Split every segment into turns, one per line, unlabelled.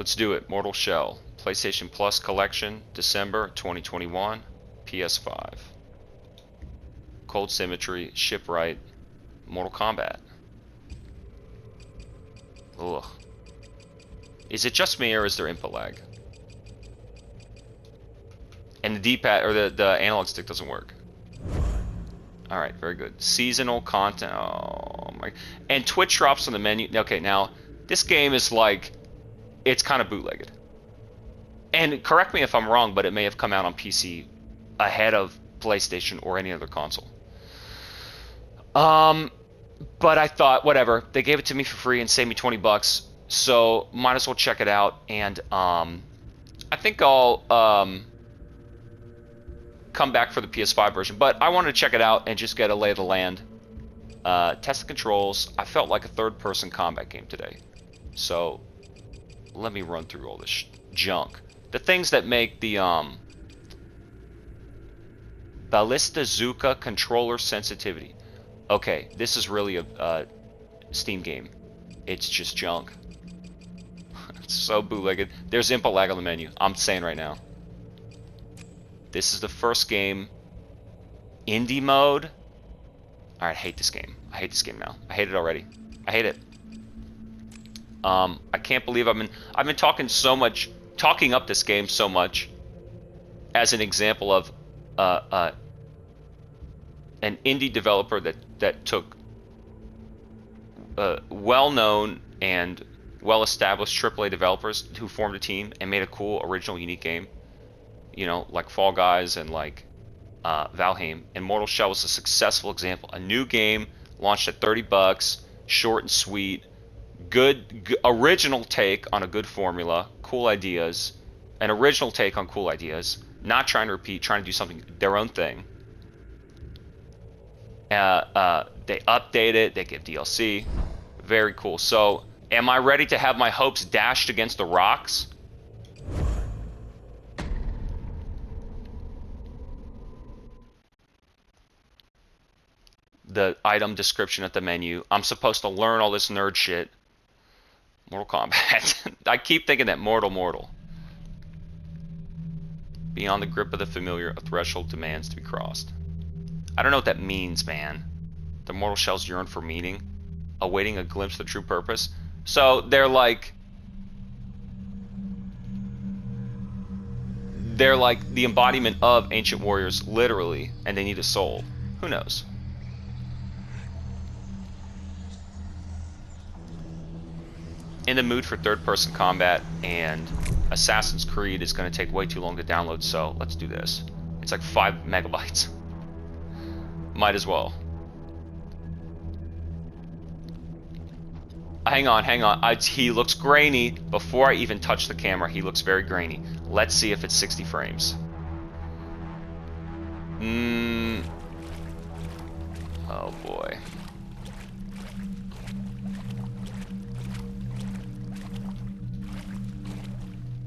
Let's do it. Mortal Shell. PlayStation Plus Collection, December 2021, PS5. Cold Symmetry, Shipwright, Mortal Kombat. Ugh. Is it just me or is there input lag? And the D-pad or the analog stick doesn't work. All right, very good. Seasonal content. Oh my! And Twitch drops on the menu. Okay, now this game is like, it's kind of bootlegged. And correct me if I'm wrong, but it may have come out on PC ahead of PlayStation or any other console. But I thought, whatever. They gave it to me for free and saved me 20 bucks, so might as well check it out. And I think I'll come back for the PS5 version, but I wanted to check it out and just get a lay of the land. Test the controls. I felt like a third-person combat game today, so let me run through all this junk. The things that make the Ballista controller sensitivity. Okay, this is really a Steam game. It's just junk. It's so bootlegged. There's input lag on the menu. I'm saying right now. This is the first game. Indie mode. Alright, I hate this game. I hate this game now. I hate it already. I hate it. I can't believe I've been talking up this game so much as an example of an indie developer that took well-known and well-established AAA developers who formed a team and made a cool, original, unique game. You know, like Fall Guys and like Valheim. And Mortal Shell was a successful example. A new game launched at 30 bucks, short and sweet, good original take on a good formula, cool ideas, an original take on cool ideas, not trying to repeat, trying to do something their own thing. They update it, they give DLC. Very cool. So, am I ready to have my hopes dashed against the rocks? The item description at the menu. I'm supposed to learn all this nerd shit. Mortal Kombat. I keep thinking that mortal. Beyond the grip of the familiar, a threshold demands to be crossed. I don't know what that means, man. The mortal shells yearn for meaning, awaiting a glimpse of the true purpose. So they're like the embodiment of ancient warriors, literally, and they need a soul. Who knows? In the mood for third-person combat, and Assassin's Creed is going to take way too long to download, so let's do this. It's like 5 megabytes. Might as well. Hang on. He looks grainy. Before I even touch the camera, he looks very grainy. Let's see if it's 60 frames. Oh boy.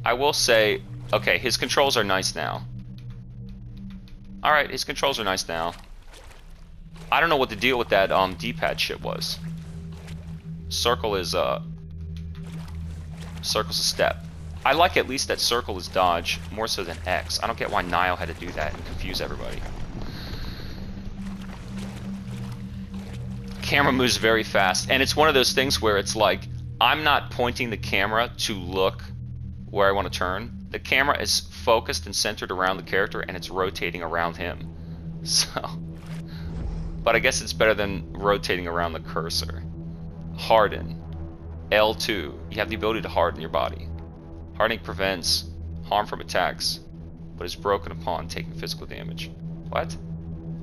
I will say, okay, his controls are nice now. Alright, his controls are nice now. I don't know what the deal with that D-pad shit was. Circle is circle's a step. I like at least that circle is dodge more so than X. I don't get why Nile had to do that and confuse everybody. Camera moves very fast, and it's one of those things where it's like I'm not pointing the camera to look where I want to turn. The camera is focused and centered around the character, and it's rotating around him. So, but I guess it's better than rotating around the cursor. Harden. L2. You have the ability to harden your body. Hardening prevents harm from attacks, but is broken upon taking physical damage. What?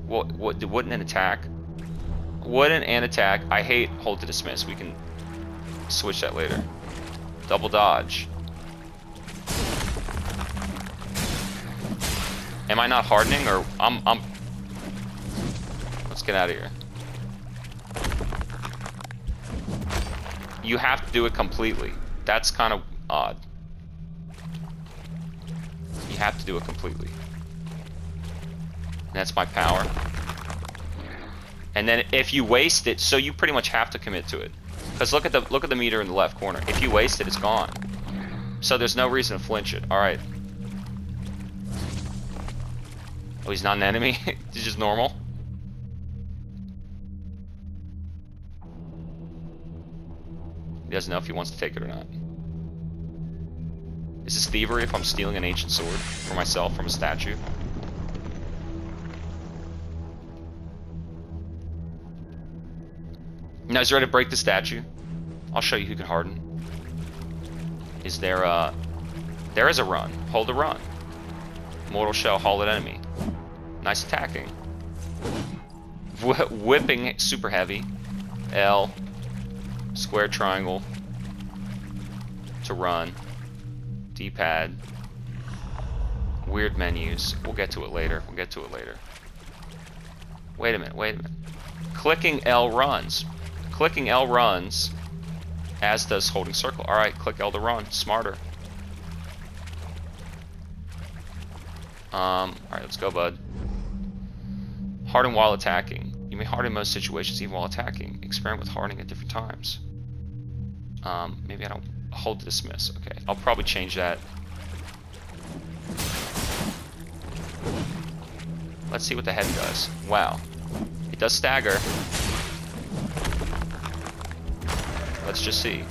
Wouldn't an attack? Wouldn't an attack? I hate hold to dismiss. We can switch that later. Double dodge. Am I not hardening, or I'm let's get out of here. You have to do it completely. That's kind of odd. You have to do it completely. And that's my power. And then if you waste it, so you pretty much have to commit to it. Because look at the meter in the left corner. If you waste it, it's gone. So there's no reason to flinch it. Alright. Oh, he's not an enemy? He's just normal? He doesn't know if he wants to take it or not. Is this thievery if I'm stealing an ancient sword for myself from a statue? Now he's ready to break the statue. I'll show you who can harden. Is there a... There is a run. Hold a run. Mortal shell, haul at enemy. Nice attacking. Whipping super heavy. L. Square triangle. To run. D-pad. Weird menus. We'll get to it later. We'll get to it later. Wait a minute, wait a minute. Clicking L runs. Clicking L runs, as does holding circle. Alright, click L to run. Smarter. Alright, let's go, bud. Harden while attacking. You may harden in most situations even while attacking. Experiment with hardening at different times. Maybe I don't hold to dismiss. Okay, I'll probably change that. Let's see what the head does. Wow. It does stagger. Let's just see.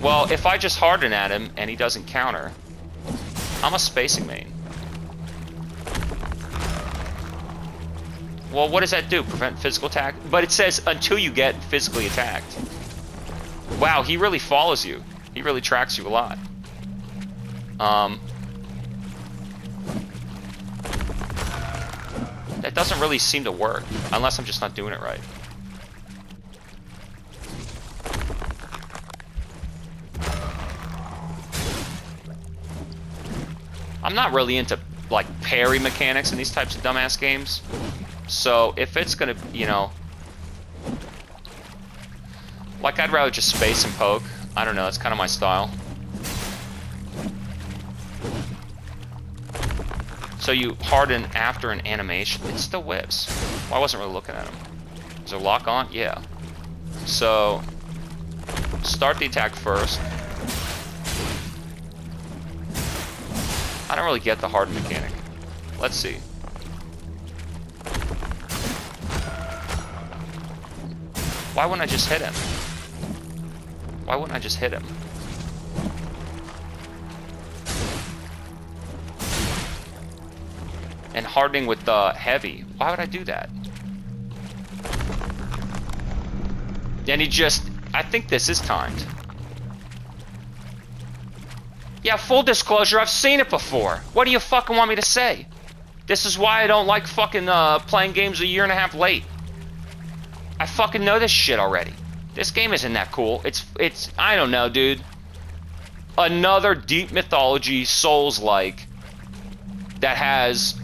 Well, if I just harden at him and he doesn't counter, I'm a spacing main. Well, what does that do? Prevent physical attack? But it says until you get physically attacked. Wow, he really follows you. He really tracks you a lot. That doesn't really seem to work, unless I'm just not doing it right. I'm not really into, like, parry mechanics in these types of dumbass games. So, if it's gonna, you know... Like, I'd rather just space and poke. I don't know, it's kind of my style. So you harden after an animation. It still whips. Well, I wasn't really looking at him. Is there lock on? Yeah. So, start the attack first. I don't really get the harden mechanic. Let's see. Why wouldn't I just hit him? Why wouldn't I just hit him? And hardening with the heavy. Why would I do that? And he just... I think this is timed. Yeah, full disclosure, I've seen it before. What do you fucking want me to say? This is why I don't like fucking playing games a year and a half late. I fucking know this shit already. This game isn't that cool. It's I don't know, dude. Another deep mythology Souls-like that has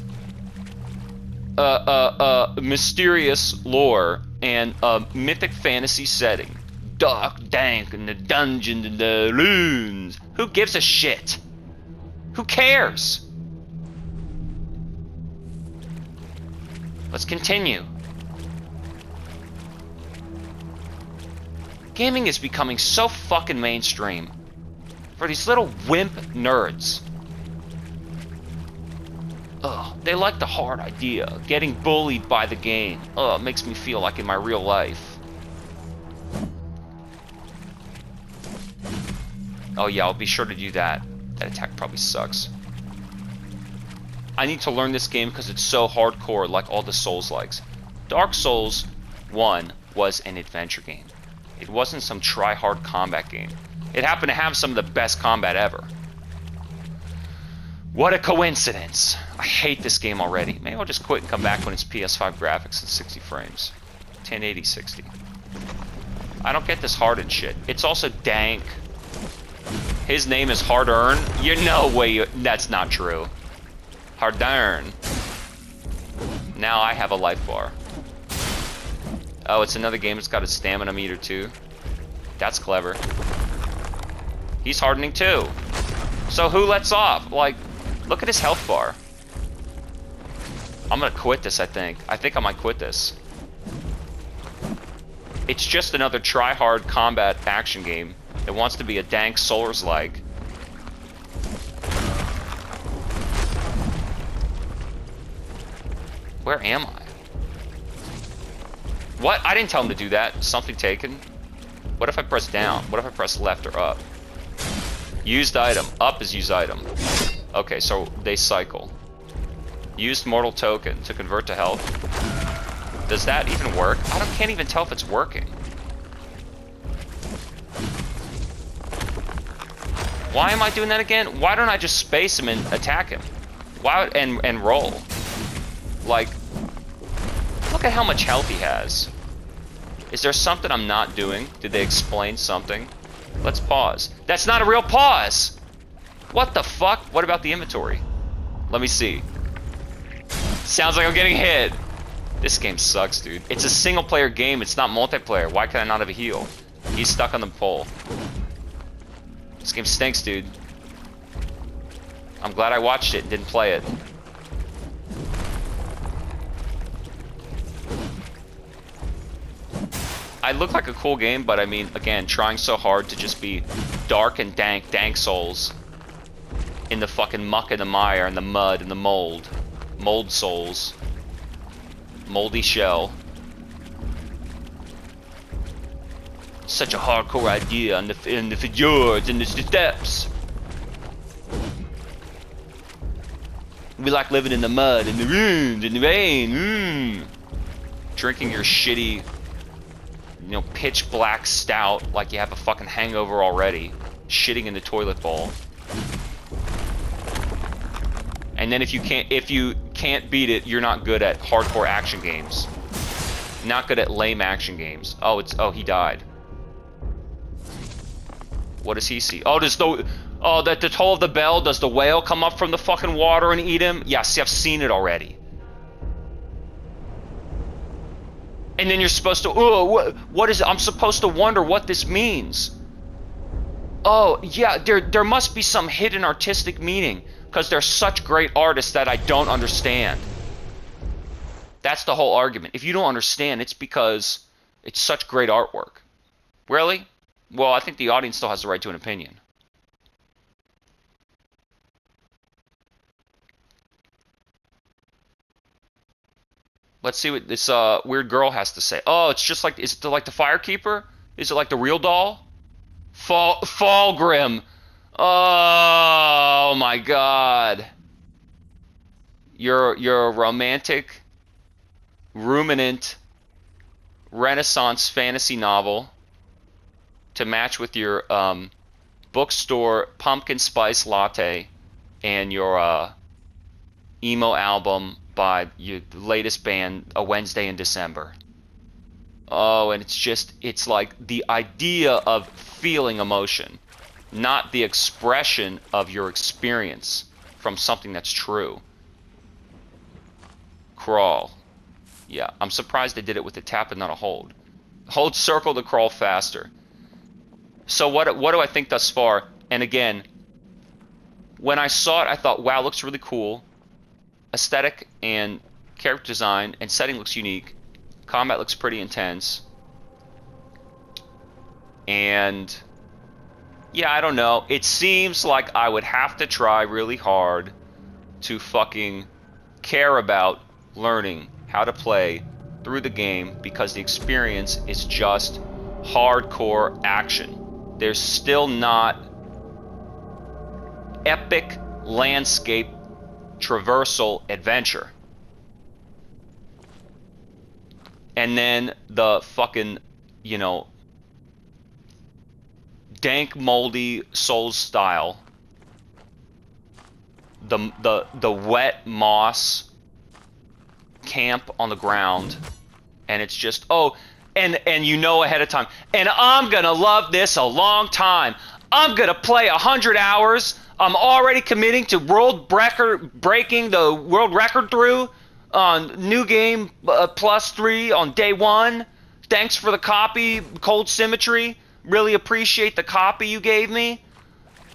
mysterious lore and a mythic fantasy setting. Dank and the dungeon and the runes. Who gives a shit? Who cares? Let's continue. Gaming is becoming so fucking mainstream for these little wimp nerds. Ugh, they like the hard idea, getting bullied by the game. Ugh, it makes me feel like in my real life. Oh yeah, I'll be sure to do that. That attack probably sucks. I need to learn this game because it's so hardcore like all the Souls-likes. Dark Souls 1 was an adventure game. It wasn't some try-hard combat game. It happened to have some of the best combat ever. What a coincidence. I hate this game already. Maybe I'll just quit and come back when it's PS5 graphics and 60 frames. 1080 60. I don't get this hardened shit. It's also Dank. His name is Hard-Earn. You know way that's not true. Hard-Earn. Now I have a life bar. Oh, it's another game that's got a stamina meter too. That's clever. He's hardening too. So who lets off? Like, look at his health bar. I'm gonna quit this, I think. I think I might quit this. It's just another try-hard combat action game It wants to be a Dank Souls-like. Where am I? What? I didn't tell him to do that. Something taken. What if I press down? What if I press left or up? Used item. Up is used item. Okay, so they cycle. Used mortal token to convert to health. Does that even work? Can't even tell if it's working. Why am I doing that again? Why don't I just space him and attack him? Why and roll? Like, look at how much health he has. Is there something I'm not doing? Did they explain something? Let's pause. That's not a real pause! What the fuck? What about the inventory? Let me see. Sounds like I'm getting hit. This game sucks, dude. It's a single player game, it's not multiplayer. Why can I not have a heal? He's stuck on the pole. This game stinks, dude. I'm glad I watched it and didn't play it. I look like a cool game, but I mean, again, trying so hard to just be dark and dank souls in the fucking muck and the mire and the mud and the mold. Mold souls. Moldy shell. Such a hardcore idea in the fjords and the steppes. We like living in the mud, in the ruins, in the rain. Drinking your shitty, you know, pitch black stout like you have a fucking hangover already. Shitting in the toilet bowl. And then if you can't beat it, you're not good at hardcore action games. Not good at lame action games. Oh, he died. What does he see? Oh, that the toll of the bell, does the whale come up from the fucking water and eat him? Yeah, see, I've seen it already. And then you're supposed to, what is it? I'm supposed to wonder what this means. Oh, yeah, there must be some hidden artistic meaning, because they're such great artists that I don't understand. That's the whole argument. If you don't understand, it's because it's such great artwork. Really? Well, I think the audience still has the right to an opinion. Let's see what this weird girl has to say. Oh, it's just like, is it like the Firekeeper? Is it like the real doll? Fallgrim. Oh my god. You're a romantic, ruminant, Renaissance fantasy novel to match with your bookstore pumpkin spice latte and your emo album by your latest band, A Wednesday in December. Oh, and it's like the idea of feeling emotion, not the expression of your experience from something that's true. Crawl. Yeah, I'm surprised they did it with a tap and not a hold. Hold circle to crawl faster. So what do I think thus far? And again, when I saw it, I thought, wow, looks really cool. Aesthetic and character design and setting looks unique. Combat looks pretty intense. And yeah, I don't know. It seems like I would have to try really hard to fucking care about learning how to play through the game, because the experience is just hardcore action. There's still not epic landscape traversal adventure. And then the fucking, you know, dank, moldy Souls style. The wet moss camp on the ground, and it's just, oh, and you know ahead of time, and I'm gonna love this a long time. I'm gonna play 100 hours. I'm already committing to breaking the world record through on New Game +3 on day 1. Thanks for the copy, Cold Symmetry. Really appreciate the copy you gave me.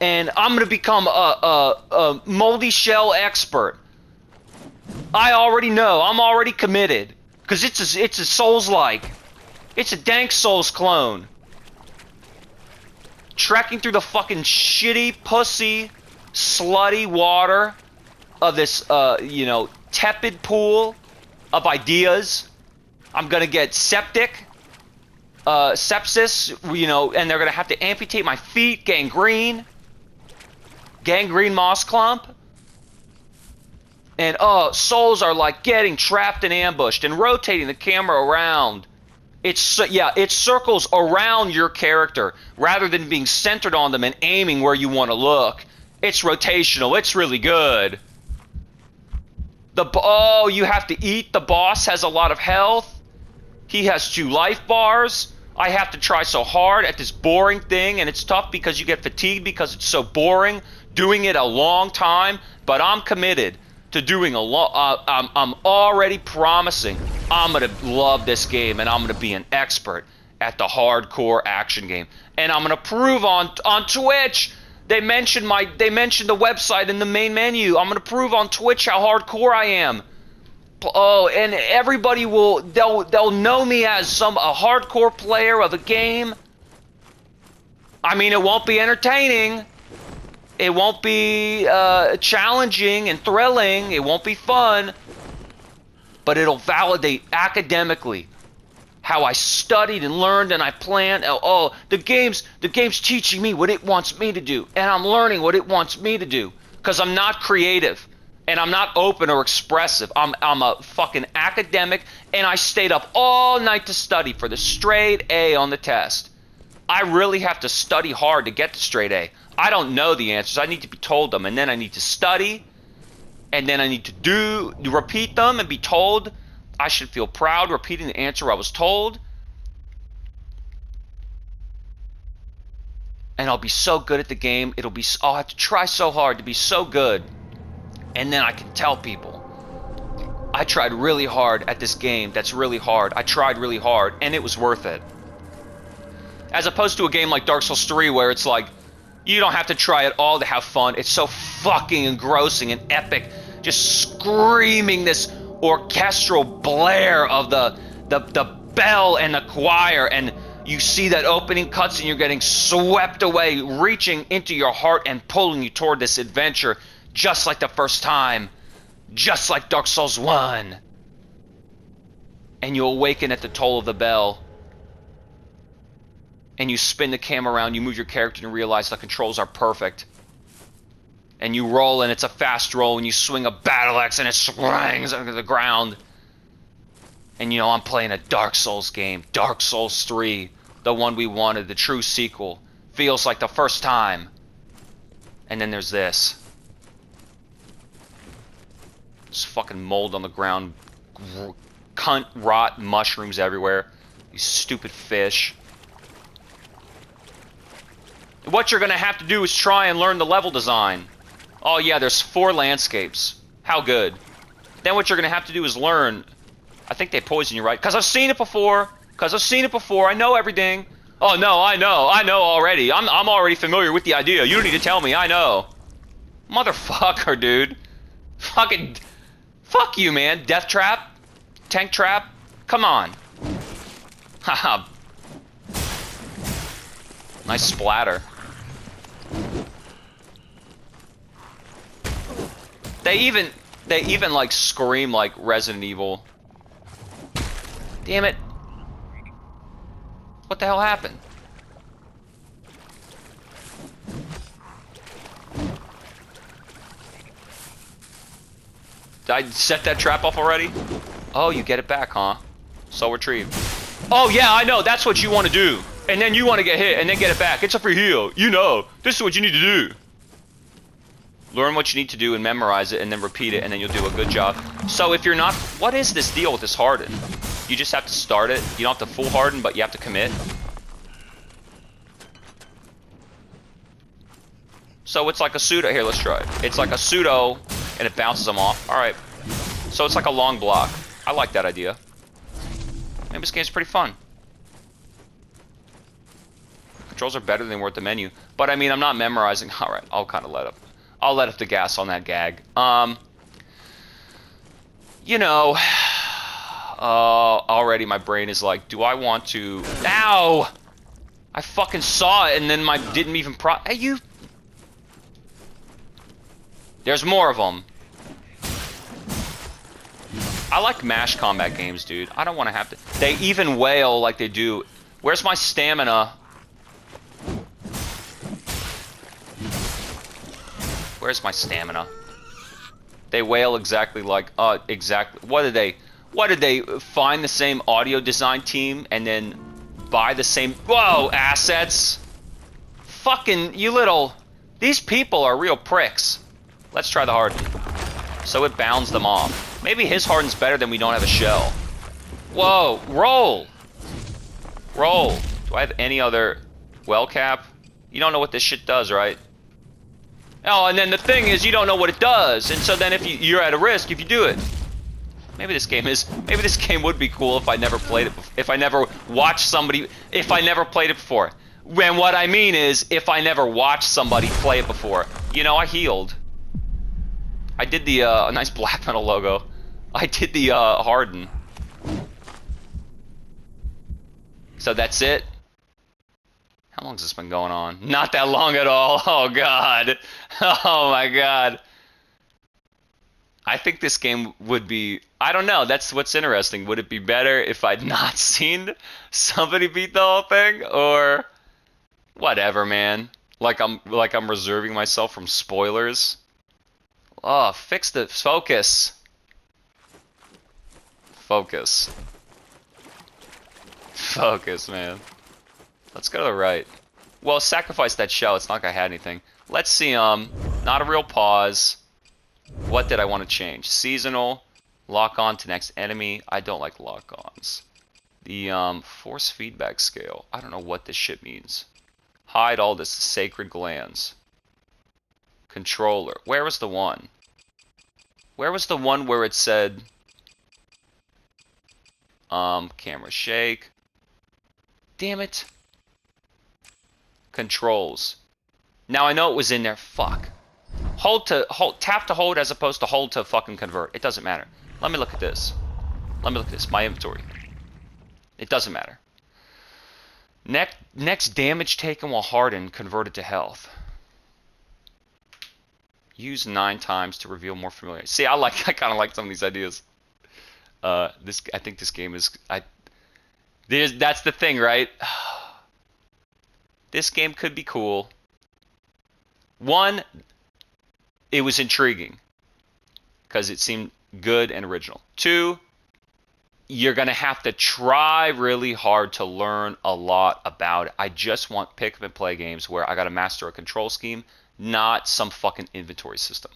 And I'm gonna become a moldy shell expert. I already know. I'm already committed, because it's a Souls-like. It's a Dank Souls clone. trekking through the fucking shitty, pussy, slutty water of this, you know, tepid pool of ideas. I'm gonna get sepsis, you know, and they're gonna have to amputate my feet, gangrene moss clump. And souls are like getting trapped and ambushed and rotating the camera around. It circles around your character rather than being centered on them and aiming where you want to look. It's rotational. It's really good. You have to eat. The boss has a lot of health. He has 2 life bars. I have to try so hard at this boring thing, and it's tough because you get fatigued because it's so boring, doing it a long time, but I'm committed to doing a lot. I'm already promising I'm gonna love this game, and I'm gonna be an expert at the hardcore action game, and I'm gonna prove on Twitch. They mentioned the website in the main menu. I'm gonna prove on Twitch how hardcore I am. Oh, and everybody they'll know me as a hardcore player of a game. I mean, it won't be entertaining. It won't be challenging and thrilling. It won't be fun. But it'll validate academically how I studied and learned and I planned. Oh, the game's teaching me what it wants me to do, and I'm learning what it wants me to do. Because I'm not creative, and I'm not open or expressive. I'm a fucking academic, and I stayed up all night to study for the straight A on the test. I really have to study hard to get the straight A. I don't know the answers. I need to be told them, and then I need to study, and then I need to repeat them and be told. I should feel proud repeating the answer I was told. And I'll be so good at the game. I'll have to try so hard to be so good. And then I can tell people, I tried really hard at this game that's really hard. I tried really hard, and it was worth it. As opposed to a game like Dark Souls 3 where it's like, you don't have to try at all to have fun. It's so fucking engrossing and epic. Just screaming this orchestral blare of the bell and the choir, and you see that opening cutscene, you're getting swept away, reaching into your heart and pulling you toward this adventure, just like the first time, just like Dark Souls 1. And you awaken at the toll of the bell, and you spin the camera around, you move your character and realize the controls are perfect. And you roll, and it's a fast roll, and you swing a battle axe, and it swings under the ground. And you know, I'm playing a Dark Souls game. Dark Souls 3, the one we wanted, the true sequel. Feels like the first time. And then there's this. There's fucking mold on the ground. Cunt rot mushrooms everywhere. These stupid fish. What you're gonna have to do is try and learn the level design. Oh yeah, there's 4 landscapes. How good. Then what you're gonna have to do is learn. I think they poison you, right? Because I've seen it before. I know everything. Oh no, I know already. I'm already familiar with the idea. You don't need to tell me, I know. Motherfucker, dude. Fuck you, man. Death trap? Tank trap? Come on. Haha. Nice splatter. They even like scream like Resident Evil. Damn it. What the hell happened? Did I set that trap off already? Oh, you get it back, huh? So retrieved. Oh yeah, I know, that's what you want to do. And then you want to get hit and then get it back. It's a free heal. You know, this is what you need to do. Learn what you need to do and memorize it and then repeat it and then you'll do a good job. So if you're not... What is this deal with this harden? You just have to start it. You don't have to full harden, but you have to commit. So it's like a pseudo... Here, let's try it. It's like a pseudo and it bounces them off. Alright. So it's like a long block. I like that idea. Maybe this game's pretty fun. Controls are better than they were at the menu. But I mean, I'm not memorizing. Alright, I'll kind of let up. I'll let up the gas on that gag. You know, already my brain is like, do I want to... Ow! I fucking saw it and then didn't even Hey, you... There's more of them. I like MASH combat games, dude. I don't want to have to... They even wail like they do. Where's my stamina? Where's my stamina? They wail exactly like... exactly... What did they find the same audio design team and then buy the same... Whoa, assets! Fucking, you little... These people are real pricks. Let's try the harden. So it bounds them off. Maybe his harden's better than we don't have a shell. Whoa, roll! Roll. Do I have any other well cap? You don't know what this shit does, right? Oh, and then the thing is, you don't know what it does, and so then if you're at a risk if you do it. Maybe this game would be cool if I never played it, if I never watched somebody, if I never played it before. When what I mean is, if I never watched somebody play it before. You know, I healed. I did the, nice black metal logo. I did the, harden. So that's it. How long has this been going on? Not that long at all. Oh, God. Oh, my God. I think this game would be... I don't know. That's what's interesting. Would it be better if I'd not seen somebody beat the whole thing? Or... Whatever, man. Like I'm reserving myself from spoilers. Oh, fix the... Focus. Focus. Focus, man. Let's go to the right. Well, sacrifice that shell. It's not gonna have anything. Let's see, not a real pause. What did I want to change? Seasonal. Lock on to next enemy. I don't like lock-ons. The, force feedback scale. I don't know what this shit means. Hide all this sacred glands. Controller. Where was the one? Where was the one where it said... camera shake. Damn it. Controls. Now I know it was in there. Fuck. Tap to hold as opposed to hold to fucking convert. It doesn't matter. Let me look at this. Let me look at this. My inventory. It doesn't matter. Next damage taken while hardened converted to health. Use 9 times to reveal more familiar. See, I kind of like some of these ideas. I think this game is... That's the thing, right? This game could be cool. One, it was intriguing because it seemed good and original. 2, you're going to have to try really hard to learn a lot about it. I just want pick up and play games where I got to master a control scheme, not some fucking inventory system.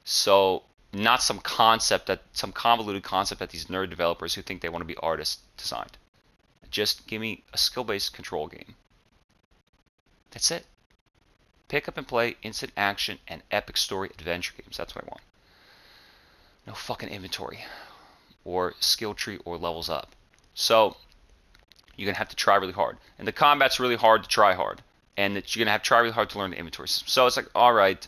So, not some convoluted concept that these nerd developers who think they want to be artists designed. Just give me a skill-based control game. That's it. Pick up and play, instant action, and epic story adventure games. That's what I want. No fucking inventory, or skill tree, or levels up. So, you're going to have to try really hard. And the combat's really hard to try hard. And that you're going to have to try really hard to learn the inventory system. So it's like, alright,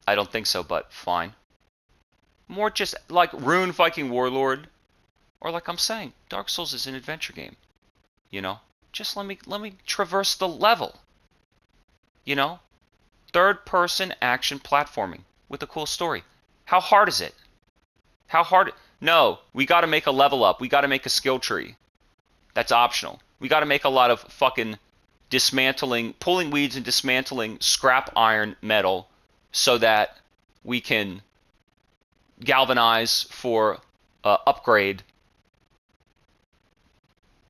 I don't think so, but fine. More just like Rune Viking Warlord, or like I'm saying, Dark Souls is an adventure game. You know, just let me traverse the level. You know, third-person action platforming with a cool story. How hard is it? How hard? No, we got to make a level up. We got to make a skill tree. That's optional. We got to make a lot of fucking dismantling, pulling weeds and dismantling scrap iron metal so that we can galvanize for upgrade.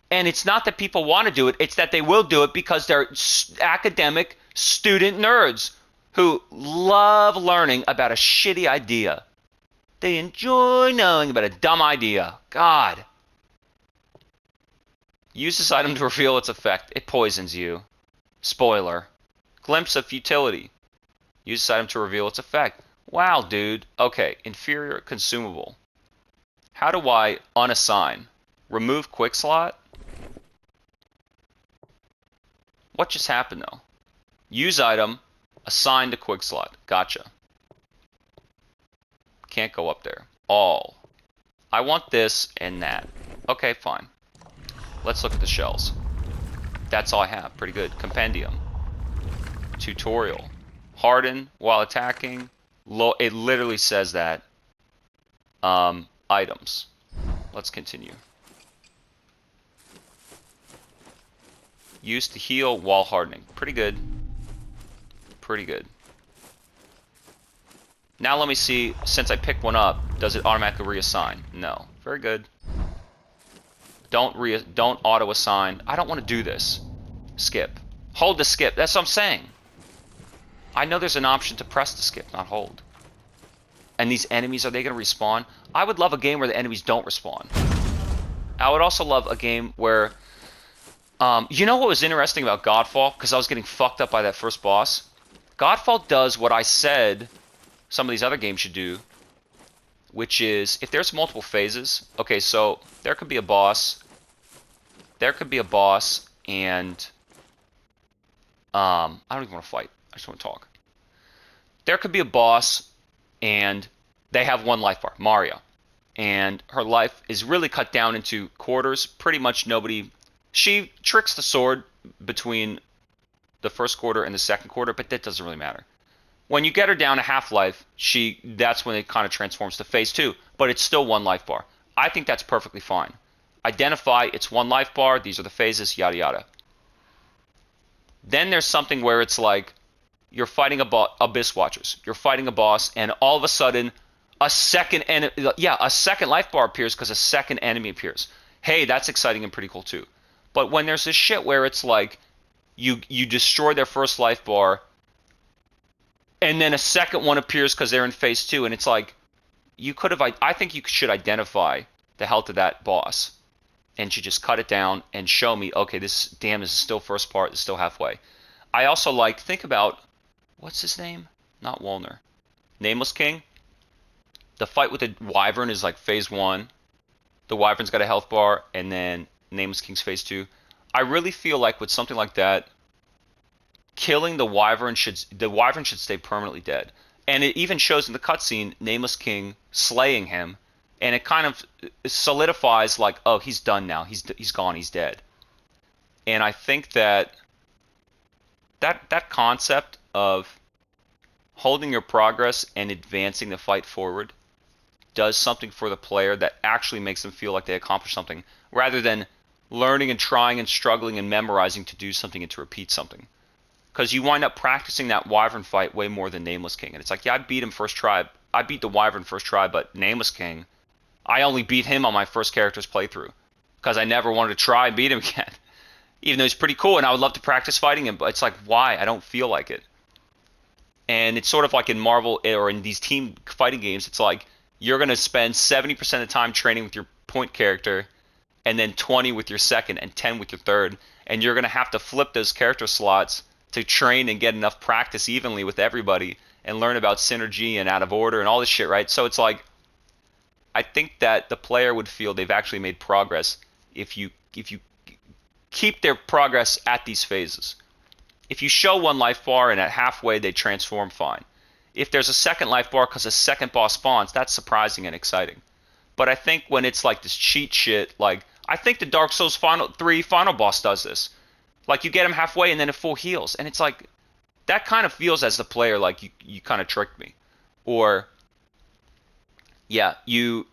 And it's not that people want to do it, it's that they will do it because they're academic student nerds who love learning about a shitty idea. They enjoy knowing about a dumb idea. God. Use this item to reveal its effect. It poisons you. Spoiler. Glimpse of futility. Use this item to reveal its effect. Wow, dude. Okay, inferior consumable. How do I unassign? Remove quick slot? What just happened, though? Use item, assign to quick slot. Gotcha. Can't go up there. All. I want this and that. Okay, fine. Let's look at the shells. That's all I have. Pretty good. Compendium. Tutorial. Harden while attacking. It literally says that. Items. Let's continue. Used to heal while hardening. Pretty good. Pretty good. Now let me see, since I picked one up, does it automatically reassign? No. Very good. Don't auto-assign. I don't want to do this. Skip. Hold the skip. That's what I'm saying. I know there's an option to press the skip, not hold. And these enemies, are they going to respawn? I would love a game where the enemies don't respawn. I would also love a game where... you know what was interesting about Godfall? Because I was getting fucked up by that first boss. Godfall does what I said some of these other games should do, which is, if there's multiple phases... Okay, so there could be a boss... and... I don't even want to fight. I just want to talk. There could be a boss, and they have one life bar, Mario. And her life is really cut down into quarters. Pretty much nobody... She tricks the sword between the first quarter and the second quarter, but that doesn't really matter. When you get her down to half-life, that's when it kind of transforms to phase 2, but it's still one life bar. I think that's perfectly fine. Identify, it's one life bar, these are the phases, yada yada. Then there's something where it's like, you're fighting Abyss Watchers. You're fighting a boss, and all of a sudden, a second life bar appears because a second enemy appears. Hey, that's exciting and pretty cool too. But when there's this shit where it's like, you destroy their first life bar, and then a second one appears because they're in phase 2, and it's like, I think you should identify the health of that boss, and should just cut it down and show me, okay, this is still first part, it's still halfway. I also think about, what's his name? Not Wolner. Nameless King. The fight with the Wyvern is like phase 1. The Wyvern's got a health bar, and then Nameless King's phase 2. I really feel like with something like that, killing the Wyvern should stay permanently dead. And it even shows in the cutscene Nameless King slaying him, and it kind of solidifies like, oh, he's done now. He's gone. He's dead. And I think that concept of holding your progress and advancing the fight forward does something for the player that actually makes them feel like they accomplished something, rather than learning and trying and struggling and memorizing to do something and to repeat something. Because you wind up practicing that Wyvern fight way more than Nameless King. And it's like, yeah, I beat him first try. I beat the Wyvern first try, but Nameless King, I only beat him on my first character's playthrough. Because I never wanted to try and beat him again. Even though he's pretty cool, and I would love to practice fighting him, but it's like, why? I don't feel like it. And it's sort of like in Marvel, or in these team fighting games, it's like, you're going to spend 70% of the time training with your point character, and then 20 with your second, and 10 with your third. And you're going to have to flip those character slots to train and get enough practice evenly with everybody, and learn about synergy and out of order and all this shit, right? So it's like, I think that the player would feel they've actually made progress if you keep their progress at these phases. If you show one life bar and at halfway they transform, fine. If there's a second life bar because a second boss spawns, that's surprising and exciting. But I think when it's like this cheat shit, like, I think the Dark Souls 3 final boss does this. Like, you get him halfway and then it full heals. And it's like, that kind of feels as the player like you kind of tricked me. Or, yeah, who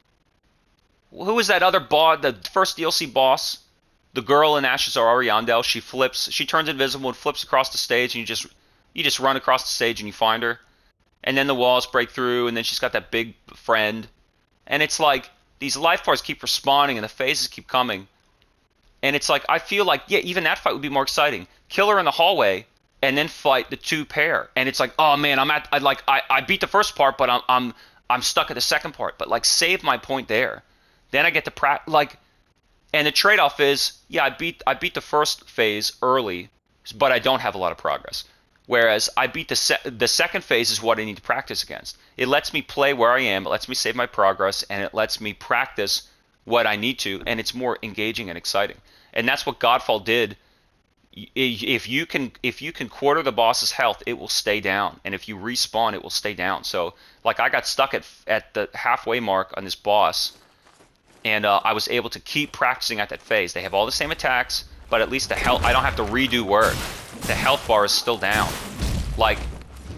was that other boss, the first DLC boss? The girl in Ashes of Ariandel, she turns invisible and flips across the stage, and you just run across the stage and you find her. And then the walls break through, and then she's got that big friend. And it's like, these life bars keep respawning and the phases keep coming. And it's like, I feel like, yeah, even that fight would be more exciting. Kill her in the hallway, and then fight the two pair. And it's like, oh man, I beat the first part, but I'm stuck at the second part. But like, save my point there. Then I get to and the trade-off is, yeah, I beat the first phase early, but I don't have a lot of progress. Whereas I beat the second phase is what I need to practice against. It lets me play where I am, it lets me save my progress, and it lets me practice what I need to, and it's more engaging and exciting. And that's what Godfall did. If you can quarter the boss's health, it will stay down, and if you respawn, it will stay down. So like, I got stuck at the halfway mark on this boss, And I was able to keep practicing at that phase. They have all the same attacks, but at least the health, I don't have to redo work. The health bar is still down. Like,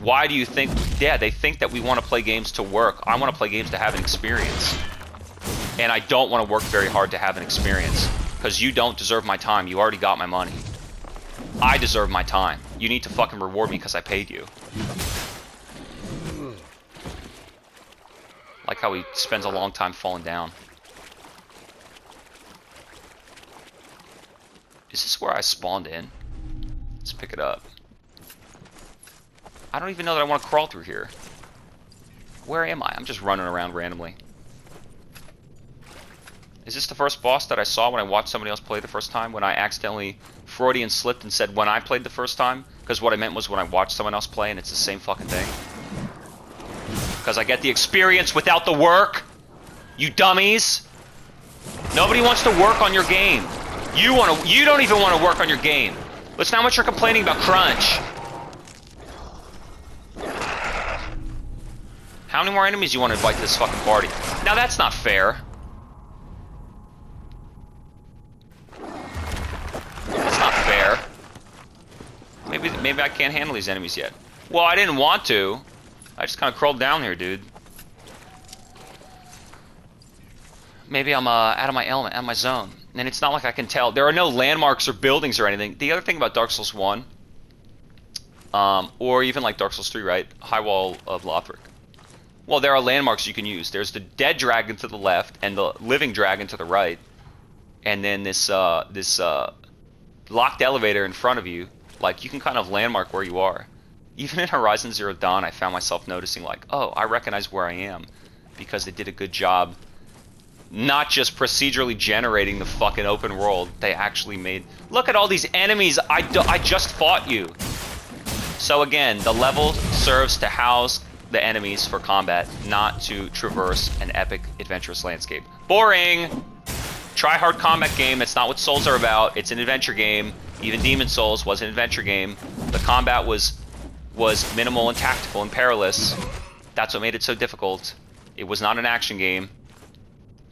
why do you think, yeah, they think that we want to play games to work. I want to play games to have an experience. And I don't want to work very hard to have an experience. Because you don't deserve my time. You already got my money. I deserve my time. You need to fucking reward me because I paid you. Like how he spends a long time falling down. Is this where I spawned in? Let's pick it up. I don't even know that I want to crawl through here. Where am I? I'm just running around randomly. Is this the first boss that I saw when I watched somebody else play the first time? When I accidentally Freudian slipped and said when I played the first time? Because what I meant was when I watched someone else play, and it's the same fucking thing. Because I get the experience without the work. You dummies. Nobody wants to work on your game. You don't even want to work on your game. Listen how much you're complaining about crunch. How many more enemies you want to invite to this fucking party? Now that's not fair. That's not fair. Maybe I can't handle these enemies yet. Well, I didn't want to. I just kind of crawled down here, dude. Maybe I'm out of my element, out of my zone. And it's not like I can tell. There are no landmarks or buildings or anything. The other thing about Dark Souls 1, or even like Dark Souls 3, right? High Wall of Lothric. Well, there are landmarks you can use. There's the dead dragon to the left and the living dragon to the right. And then this locked elevator in front of you. Like, you can kind of landmark where you are. Even in Horizon Zero Dawn, I found myself noticing, like, oh, I recognize where I am. Because they did a good job not just procedurally generating the fucking open world. They actually made... Look at all these enemies! I just fought you! So again, the level serves to house the enemies for combat, not to traverse an epic, adventurous landscape. Boring! Try hard combat game, that's not what Souls are about. It's an adventure game. Even Demon Souls was an adventure game. The combat was minimal and tactical and perilous. That's what made it so difficult. It was not an action game.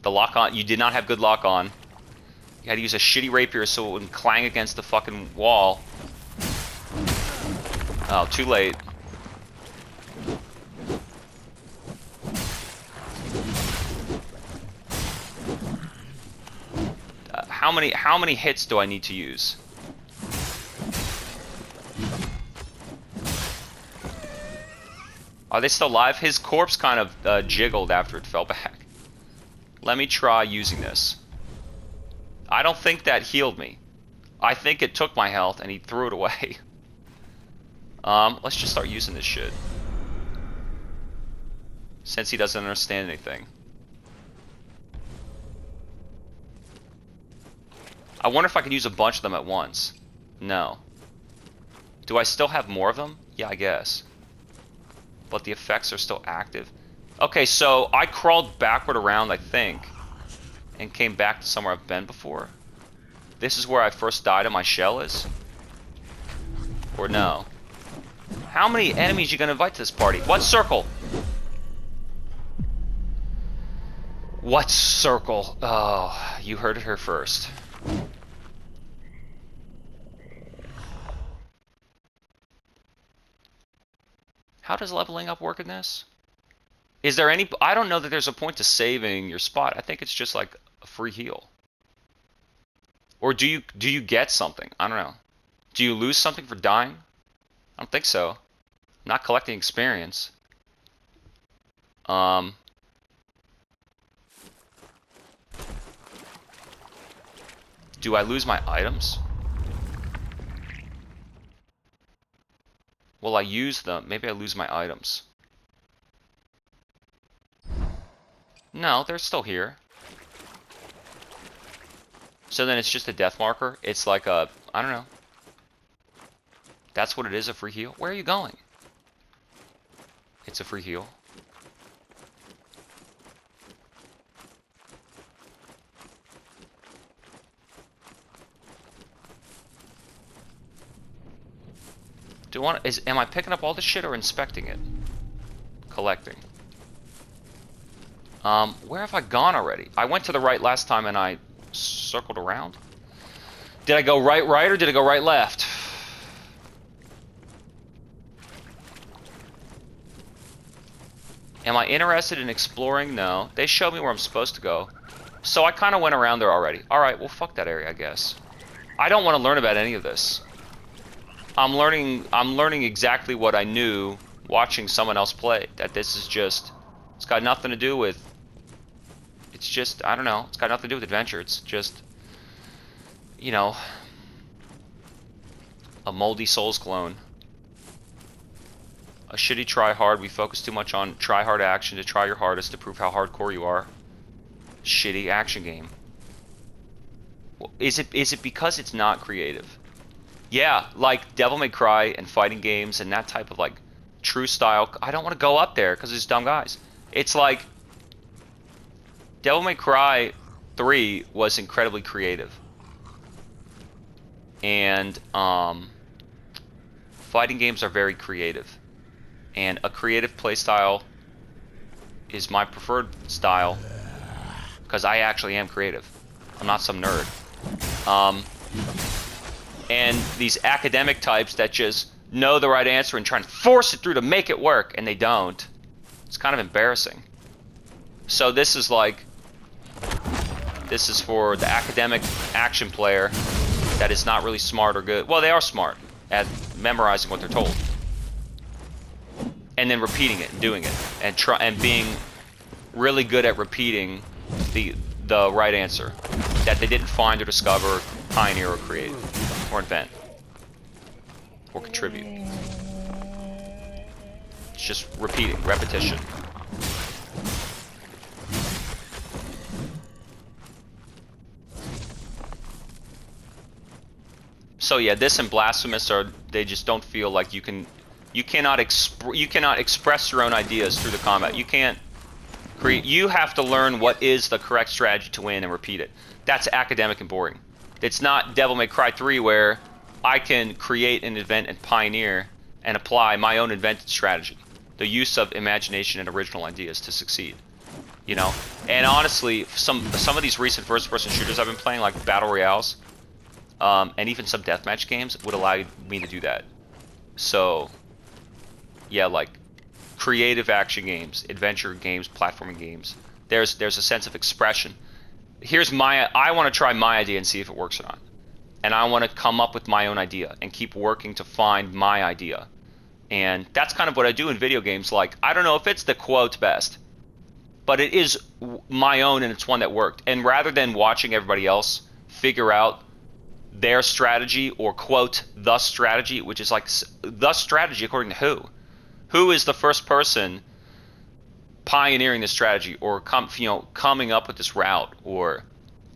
The lock-on, you did not have good lock-on. You had to use a shitty rapier so it wouldn't clang against the fucking wall. Oh, too late. How many hits do I need to use? Are they still alive? His corpse kind of jiggled after it fell back. Let me try using this. I don't think that healed me. I think it took my health and he threw it away. Let's just start using this shit. Since he doesn't understand anything. I wonder if I could use a bunch of them at once. No. Do I still have more of them? Yeah, I guess. But the effects are still active. Okay, so I crawled backward around, I think, and came back to somewhere I've been before. This is where I first died and my shell is? Or no? How many enemies are you gonna invite to this party? What circle? What circle? Oh, you heard it here first. How does leveling up work in this? Is there any... I don't know that there's a point to saving your spot. I think it's just like a free heal. Or do you get something? I don't know. Do you lose something for dying? I don't think so. I'm not collecting experience. Do I lose my items? Will I use them? Maybe I lose my items. No, they're still here. So then it's just a death marker? It's like a... I don't know. That's what it is, a free heal? Where are you going? It's a free heal. Am I picking up all this shit or inspecting it? Collecting. Where have I gone already? I went to the right last time and I circled around. Did I go right or did I go right left? Am I interested in exploring? No. They showed me where I'm supposed to go. So I kind of went around there already. Alright, well fuck that area, I guess. I don't want to learn about any of this. I'm learning exactly what I knew watching someone else play. That this is just... It's got nothing to do with... It's just, I don't know. It's got nothing to do with adventure. It's just... You know... A Moldy Souls clone. A shitty try hard. We focus too much on try hard action to try your hardest to prove how hardcore you are. Shitty action game. Well, is it because it's not creative? Yeah, like Devil May Cry and fighting games and that type of like true style. I don't want to go up there because there's dumb guys. It's like Devil May Cry 3 was incredibly creative. And fighting games are very creative. And a creative playstyle is my preferred style because I actually am creative. I'm not some nerd. And these academic types that just know the right answer and try and force it through to make it work, and they don't. It's kind of embarrassing. So this is like... This is for the academic action player that is not really smart or good. Well, they are smart at memorizing what they're told. And then repeating it and doing it. And being really good at repeating the right answer that they didn't find or discover, pioneer or create, or invent, or contribute. It's just repeating, repetition. So yeah, this and Blasphemous they just don't feel like you cannot express your own ideas through the combat. You can't create. You have to learn what is the correct strategy to win and repeat it. That's academic and boring. It's not Devil May Cry 3 where I can create an event and pioneer and apply my own invented strategy. The use of imagination and original ideas to succeed. You know? And honestly, some of these recent first-person shooters I've been playing, like Battle Royales, and even some deathmatch games, would allow me to do that. So, yeah, like creative action games, adventure games, platforming games. There's a sense of expression. I want to try my idea and see if it works or not. And I want to come up with my own idea and keep working to find my idea. And that's kind of what I do in video games. Like, I don't know if it's the quote best, but it is my own and it's one that worked. And rather than watching everybody else figure out their strategy or quote the strategy, which is like the strategy according to who? Who is the first person pioneering this strategy or coming up with this route or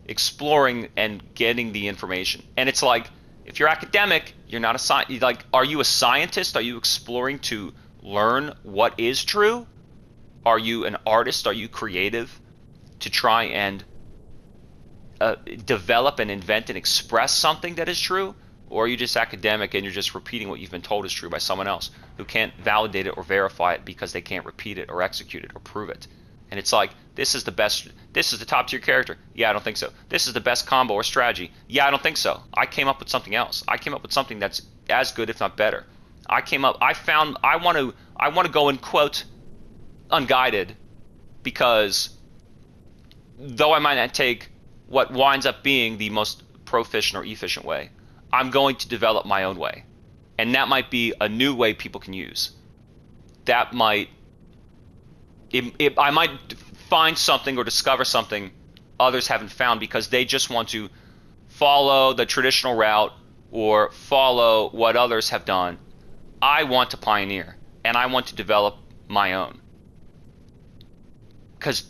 exploring and getting the information? And it's like, if you're academic, you're not a scientist. Like, are you a scientist? Are you exploring to learn what is true? Are you an artist? Are you creative to try and develop and invent and express something that is true? Or are you just academic and you're just repeating what you've been told is true by someone else who can't validate it or verify it because they can't repeat it or execute it or prove it? And it's like, this is the top tier character. Yeah, I don't think so. This is the best combo or strategy. Yeah, I don't think so. I came up with something else. I came up with something that's as good, if not better. I want to go and quote unguided, because though I might not take what winds up being the most proficient or efficient way, I'm going to develop my own way. And that might be a new way people can use. That might... I might find something or discover something others haven't found because they just want to follow the traditional route or follow what others have done. I want to pioneer, and I want to develop my own. Because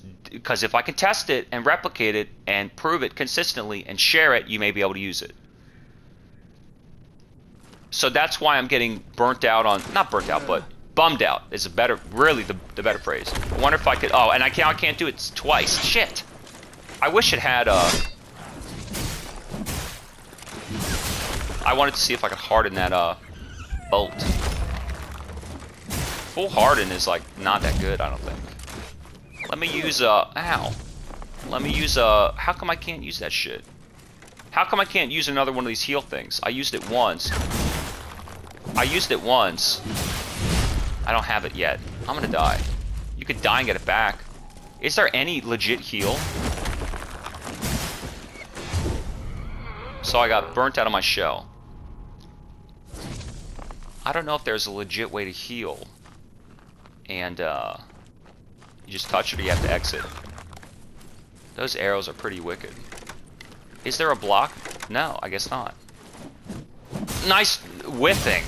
if I can test it and replicate it and prove it consistently and share it, you may be able to use it. So that's why I'm getting burnt out on... Not burnt out, but... bummed out is really the better phrase. I wonder if I could... Oh, and I can't do it twice. Shit. I wish it had I wanted to see if I could harden that bolt. Full harden is like not that good, I don't think. Let me use ow. Let me use how come I can't use that shit? How come I can't use another one of these heal things? I used it once. I used it once. I don't have it yet. I'm gonna die. You could die and get it back. Is there any legit heal? So I got burnt out of my shell. I don't know if there's a legit way to heal. And you just touch it or you have to exit. Those arrows are pretty wicked. Is there a block? No, I guess not. Nice whiffing.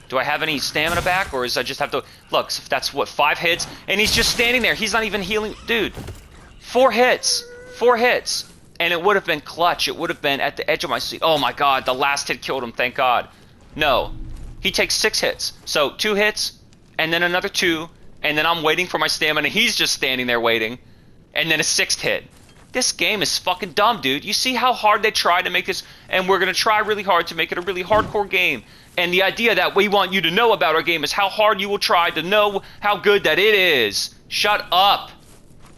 Do I have any stamina back, or is I just have to... Look, that's what, 5 hits? And he's just standing there. He's not even healing. Dude, 4 hits. 4 hits. And it would have been clutch. It would have been at the edge of my seat. Oh my god, the last hit killed him, thank god. No. He takes 6 hits. So 2 hits, and then another 2, and then I'm waiting for my stamina. He's just standing there waiting. And then a 6th hit. This game is fucking dumb, dude. You see how hard they try to make this, and we're gonna try really hard to make it a really hardcore game. And the idea that we want you to know about our game is how hard you will try to know how good that it is. Shut up.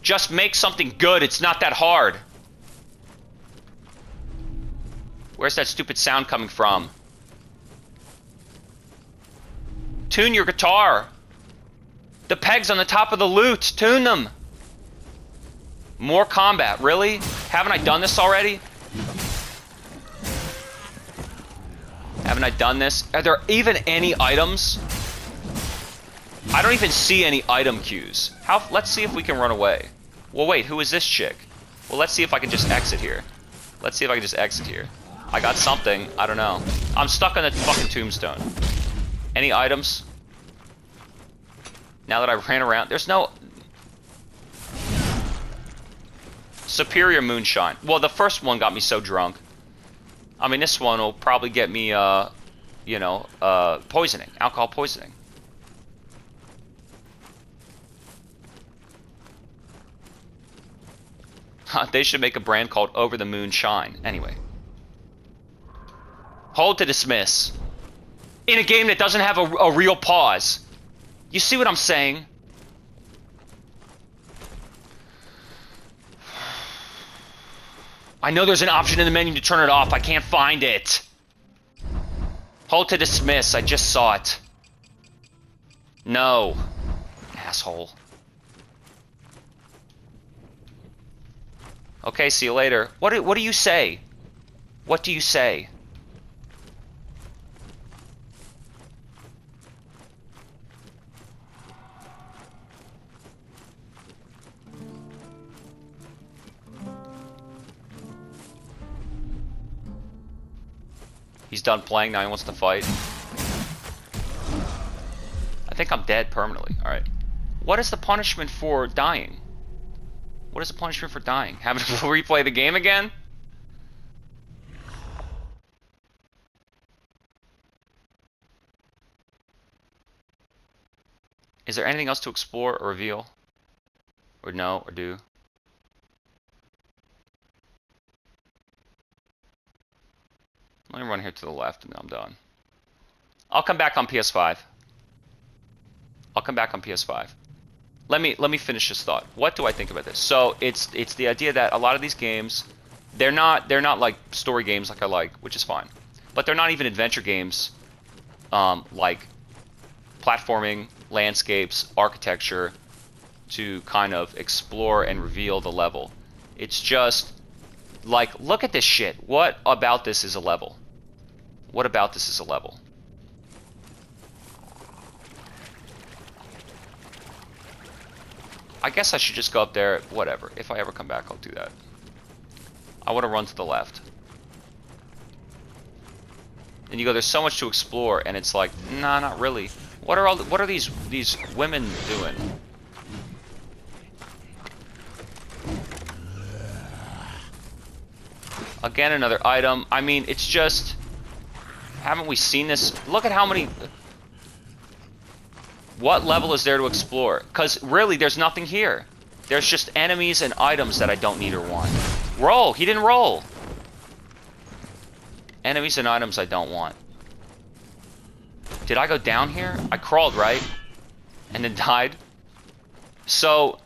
Just make something good. It's not that hard. Where's that stupid sound coming from? Tune your guitar. The pegs on the top of the lute. Tune them. More combat. Really? Haven't I done this already? Haven't I done this? Are there even any items? I don't even see any item queues. Let's see if we can run away. Well, wait, who is this chick? Well, let's see if I can just exit here. Let's see if I can just exit here. I got something. I don't know. I'm stuck on the fucking tombstone. Any items? Now that I ran around, there's no... Superior moonshine. Well, the first one got me so drunk. I mean, this one will probably get me, you know, poisoning. Alcohol poisoning. They should make a brand called Over the Moon Shine. Anyway. Hold to dismiss. In a game that doesn't have a real pause. You see what I'm saying? I know there's an option in the menu to turn it off. I can't find it. Hold to dismiss. I just saw it. No. Asshole. Okay, see you later. What do you say? What do you say? He's done playing, now he wants to fight. I think I'm dead permanently. Alright. What is the punishment for dying? What is the punishment for dying? Having to replay the game again? Is there anything else to explore or reveal? Or know or do? Let me run here to the left and then I'm done. I'll come back on PS5. I'll come back on PS5. Let me finish this thought. What do I think about this? So it's the idea that a lot of these games, they're not like story games like I like, which is fine. But they're not even adventure games like platforming, landscapes, architecture to kind of explore and reveal the level. It's just like, look at this shit. What about this is a level? What about this is a level? I guess I should just go up there. Whatever. If I ever come back, I'll do that. I want to run to the left. And you go, there's so much to explore, and it's like, nah, not really. What are these women doing? Again, another item. I mean, it's just... Haven't we seen this? Look at how many... What level is there to explore? Because really, there's nothing here. There's just enemies and items that I don't need or want. Roll! He didn't roll! Enemies and items I don't want. Did I go down here? I crawled, right? and then died. So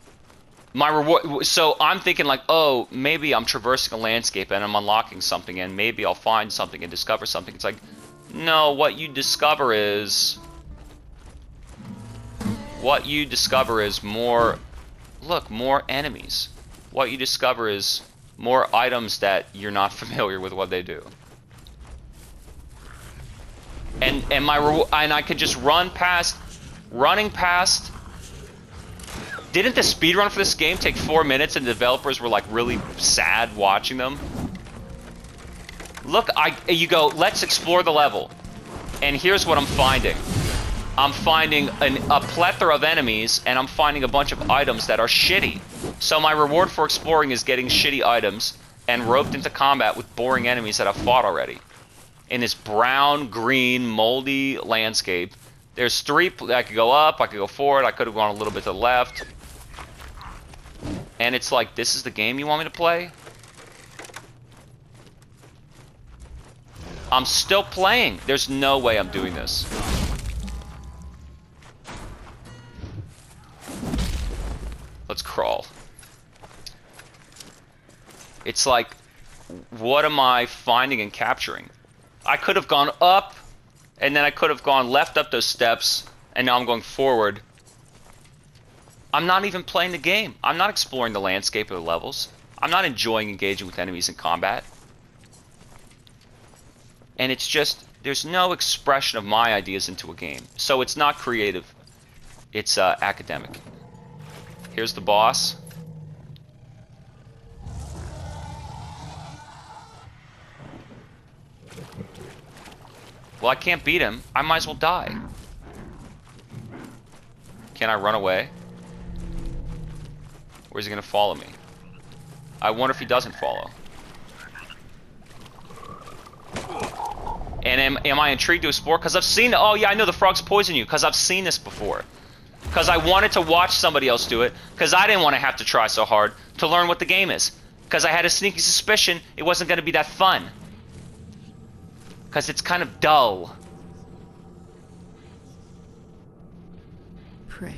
my reward. So I'm thinking like, oh, maybe I'm traversing a landscape and I'm unlocking something, and maybe I'll find something and discover something. It's like, no, what you discover is more. Look, more enemies. What you discover is more items that you're not familiar with what they do. And I could just running past. Didn't the speedrun for this game take 4 minutes and the developers were like really sad watching them? Look, you go, let's explore the level. And here's what I'm finding. I'm finding a plethora of enemies, and I'm finding a bunch of items that are shitty. So my reward for exploring is getting shitty items and roped into combat with boring enemies that I've fought already. In this brown, green, moldy landscape. There's 3, I could go up, I could go forward, I could have gone a little bit to the left. And it's like, this is the game you want me to play? I'm still playing. There's no way I'm doing this. Let's crawl. It's like, what am I finding and capturing? I could have gone up, and then I could have gone left up those steps, and now I'm going forward. I'm not even playing the game. I'm not exploring the landscape or the levels. I'm not enjoying engaging with enemies in combat. And it's just, there's no expression of my ideas into a game. So it's not creative. It's academic. Here's the boss. Well, I can't beat him. I might as well die. Can I run away? Or is he gonna follow me? I wonder if he doesn't follow. And am I intrigued to explore? Because I've seen, oh yeah, I know the frogs poison you, because I've seen this before. Because I wanted to watch somebody else do it, because I didn't want to have to try so hard to learn what the game is. Because I had a sneaky suspicion it wasn't going to be that fun. Because it's kind of dull.
Pray,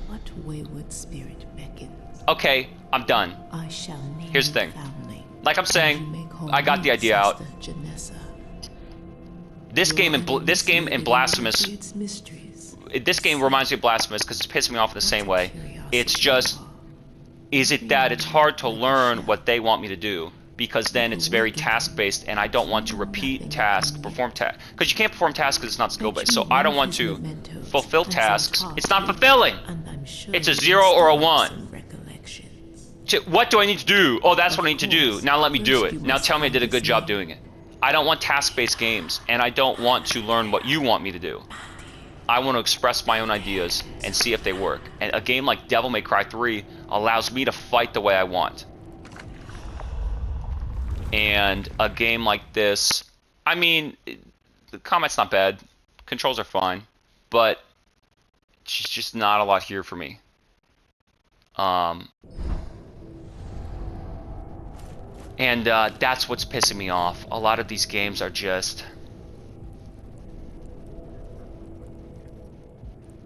what wayward spirit beckons?
Okay, I'm done.
I shall name
Here's the thing.
family,
Like I'm saying, I got the idea out. This game and Blasphemous. This game reminds me of Blasphemous because it's pissing me off in the same way. It's just, is it that it's hard to learn what they want me to do? Because then it's very task-based, and I don't want to repeat tasks, perform tasks. Because you can't perform tasks because it's not skill-based. So I don't want to fulfill tasks. It's not fulfilling. It's a 0 or a 1. What do I need to do? Oh, that's what I need to do. Now let me do it. Now tell me I did a good job doing it. I don't want task-based games, and I don't want to learn what you want me to do. I want to express my own ideas and see if they work. And a game like Devil May Cry 3 allows me to fight the way I want. And a game like this, I mean, the combat's not bad. Controls are fine. But it's just not a lot here for me. And that's what's pissing me off. A lot of these games are just...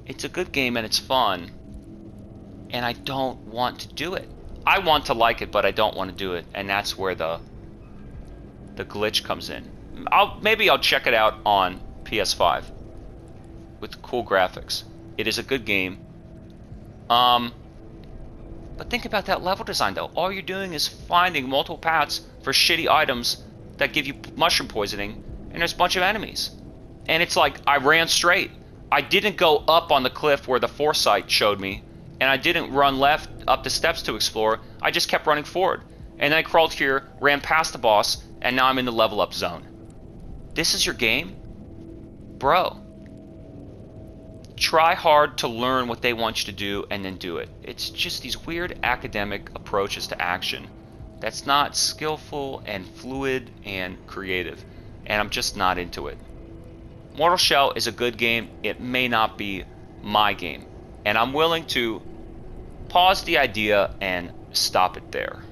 It's a good game and it's fun. And I don't want to do it. I want to like it, but I don't want to do it. And that's where the glitch comes in. Maybe I'll check it out on PS5 with cool graphics. It is a good game. But think about that level design though. All you're doing is finding multiple paths for shitty items that give you mushroom poisoning, and there's a bunch of enemies. And it's like, I ran straight. I didn't go up on the cliff where the foresight showed me, and I didn't run left up the steps to explore. I just kept running forward. And then I crawled here, ran past the boss, and now I'm in the level up zone. This is your game? Bro. Try hard to learn what they want you to do and then do it. It's just these weird academic approaches to action that's not skillful and fluid and creative. And I'm just not into it. Mortal Shell is a good game. It may not be my game. And I'm willing to pause the idea and stop it there.